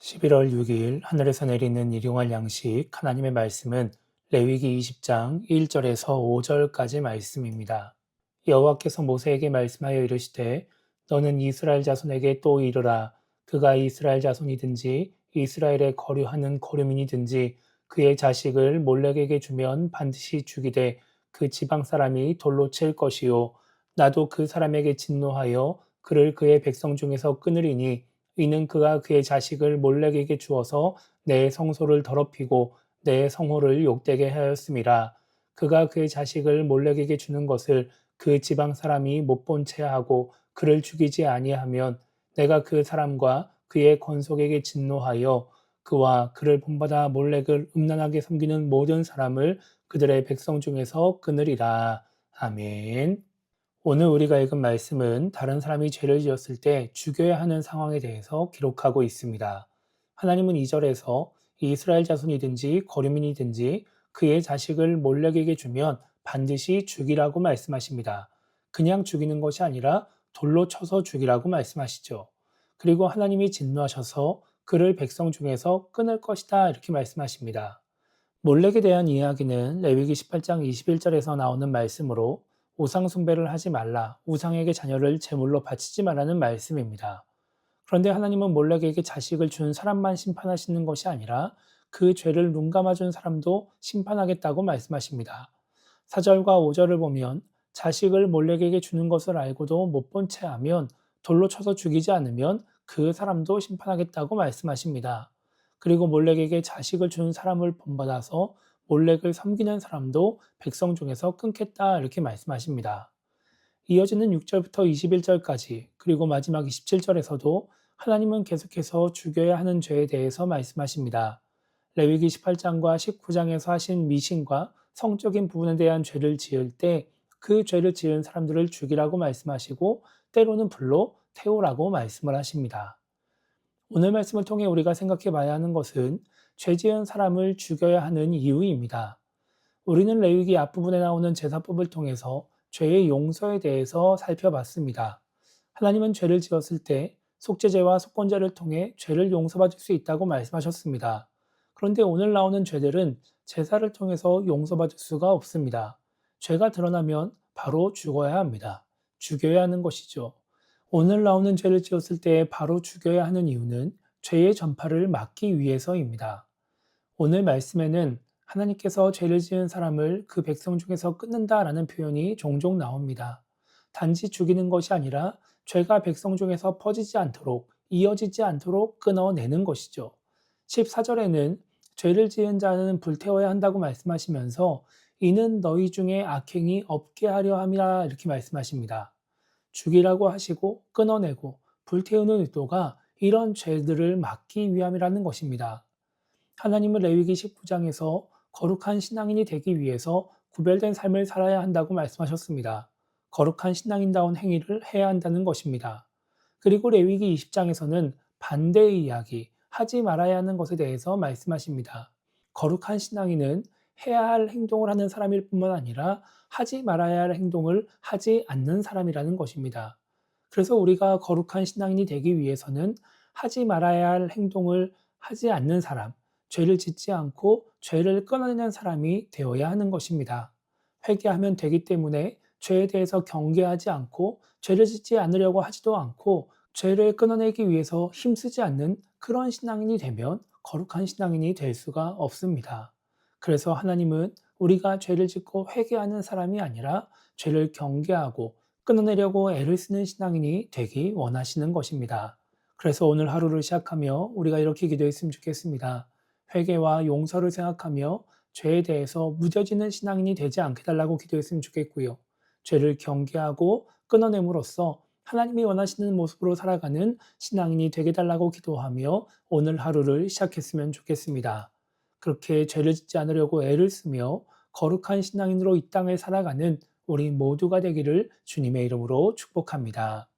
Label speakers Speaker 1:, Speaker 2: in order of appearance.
Speaker 1: 11월 6일 하늘에서 내리는 일용할 양식 하나님의 말씀은 레위기 20장 1절에서 5절까지 말씀입니다. 여호와께서 모세에게 말씀하여 이르시되 너는 이스라엘 자손에게 또 이르라 그가 이스라엘 자손이든지 이스라엘에 거류하는 거류민이든지 그의 자식을 몰렉에게 주면 반드시 죽이되 그 지방 사람이 돌로 칠 것이요 나도 그 사람에게 진노하여 그를 그의 백성 중에서 끊으리니 이는 그가 그의 자식을 몰렉에게 주어서 내 성소를 더럽히고 내 성호를 욕되게 하였음이라. 그가 그의 자식을 몰렉에게 주는 것을 그 지방 사람이 못 본 채 하고 그를 죽이지 아니하면 내가 그 사람과 그의 권속에게 진노하여 그와 그를 본받아 몰렉을 음란하게 섬기는 모든 사람을 그들의 백성 중에서 끊으리라. 아멘. 오늘 우리가 읽은 말씀은 다른 사람이 죄를 지었을 때 죽여야 하는 상황에 대해서 기록하고 있습니다. 하나님은 2절에서 이스라엘 자손이든지 거류민이든지 그의 자식을 몰렉에게 주면 반드시 죽이라고 말씀하십니다. 그냥 죽이는 것이 아니라 돌로 쳐서 죽이라고 말씀하시죠. 그리고 하나님이 진노하셔서 그를 백성 중에서 끊을 것이다 이렇게 말씀하십니다. 몰렉에 대한 이야기는 레위기 18장 21절에서 나오는 말씀으로 우상 숭배를 하지 말라, 우상에게 자녀를 제물로 바치지 말라는 말씀입니다. 그런데 하나님은 몰렉에게 자식을 준 사람만 심판하시는 것이 아니라 그 죄를 눈감아준 사람도 심판하겠다고 말씀하십니다. 4절과 5절을 보면 자식을 몰렉에게 주는 것을 알고도 못 본 채 하면 돌로 쳐서 죽이지 않으면 그 사람도 심판하겠다고 말씀하십니다. 그리고 몰렉에게 자식을 준 사람을 본받아서 몰렉을 섬기는 사람도 백성 중에서 끊겠다 이렇게 말씀하십니다. 이어지는 6절부터 21절까지 그리고 마지막 27절에서도 하나님은 계속해서 죽여야 하는 죄에 대해서 말씀하십니다. 레위기 18장과 19장에서 하신 미신과 성적인 부분에 대한 죄를 지을 때 그 죄를 지은 사람들을 죽이라고 말씀하시고 때로는 불로 태우라고 말씀을 하십니다. 오늘 말씀을 통해 우리가 생각해 봐야 하는 것은 죄 지은 사람을 죽여야 하는 이유입니다. 우리는 레위기 앞부분에 나오는 제사법을 통해서 죄의 용서에 대해서 살펴봤습니다. 하나님은 죄를 지었을 때 속죄제와 속건제를 통해 죄를 용서받을 수 있다고 말씀하셨습니다. 그런데 오늘 나오는 죄들은 제사를 통해서 용서받을 수가 없습니다. 죄가 드러나면 바로 죽어야 합니다. 죽여야 하는 것이죠. 오늘 나오는 죄를 지었을 때 바로 죽여야 하는 이유는 죄의 전파를 막기 위해서입니다. 오늘 말씀에는 하나님께서 죄를 지은 사람을 그 백성 중에서 끊는다라는 표현이 종종 나옵니다. 단지 죽이는 것이 아니라 죄가 백성 중에서 퍼지지 않도록, 이어지지 않도록 끊어내는 것이죠. 14절에는 죄를 지은 자는 불태워야 한다고 말씀하시면서 이는 너희 중에 악행이 없게 하려 함이라 이렇게 말씀하십니다. 죽이라고 하시고 끊어내고 불태우는 의도가 이런 죄들을 막기 위함이라는 것입니다. 하나님은 레위기 19장에서 거룩한 신앙인이 되기 위해서 구별된 삶을 살아야 한다고 말씀하셨습니다. 거룩한 신앙인다운 행위를 해야 한다는 것입니다. 그리고 레위기 20장에서는 반대의 이야기, 하지 말아야 하는 것에 대해서 말씀하십니다. 거룩한 신앙인은 해야 할 행동을 하는 사람일 뿐만 아니라 하지 말아야 할 행동을 하지 않는 사람이라는 것입니다. 그래서 우리가 거룩한 신앙인이 되기 위해서는 하지 말아야 할 행동을 하지 않는 사람, 죄를 짓지 않고 죄를 끊어내는 사람이 되어야 하는 것입니다. 회개하면 되기 때문에 죄에 대해서 경계하지 않고 죄를 짓지 않으려고 하지도 않고 죄를 끊어내기 위해서 힘쓰지 않는 그런 신앙인이 되면 거룩한 신앙인이 될 수가 없습니다. 그래서 하나님은 우리가 죄를 짓고 회개하는 사람이 아니라 죄를 경계하고 끊어내려고 애를 쓰는 신앙인이 되기 원하시는 것입니다. 그래서 오늘 하루를 시작하며 우리가 이렇게 기도했으면 좋겠습니다. 회개와 용서를 생각하며 죄에 대해서 무뎌지는 신앙인이 되지 않게 달라고 기도했으면 좋겠고요. 죄를 경계하고 끊어냄으로써 하나님이 원하시는 모습으로 살아가는 신앙인이 되게 달라고 기도하며 오늘 하루를 시작했으면 좋겠습니다. 그렇게 죄를 짓지 않으려고 애를 쓰며 거룩한 신앙인으로 이 땅을 살아가는 우리 모두가 되기를 주님의 이름으로 축복합니다.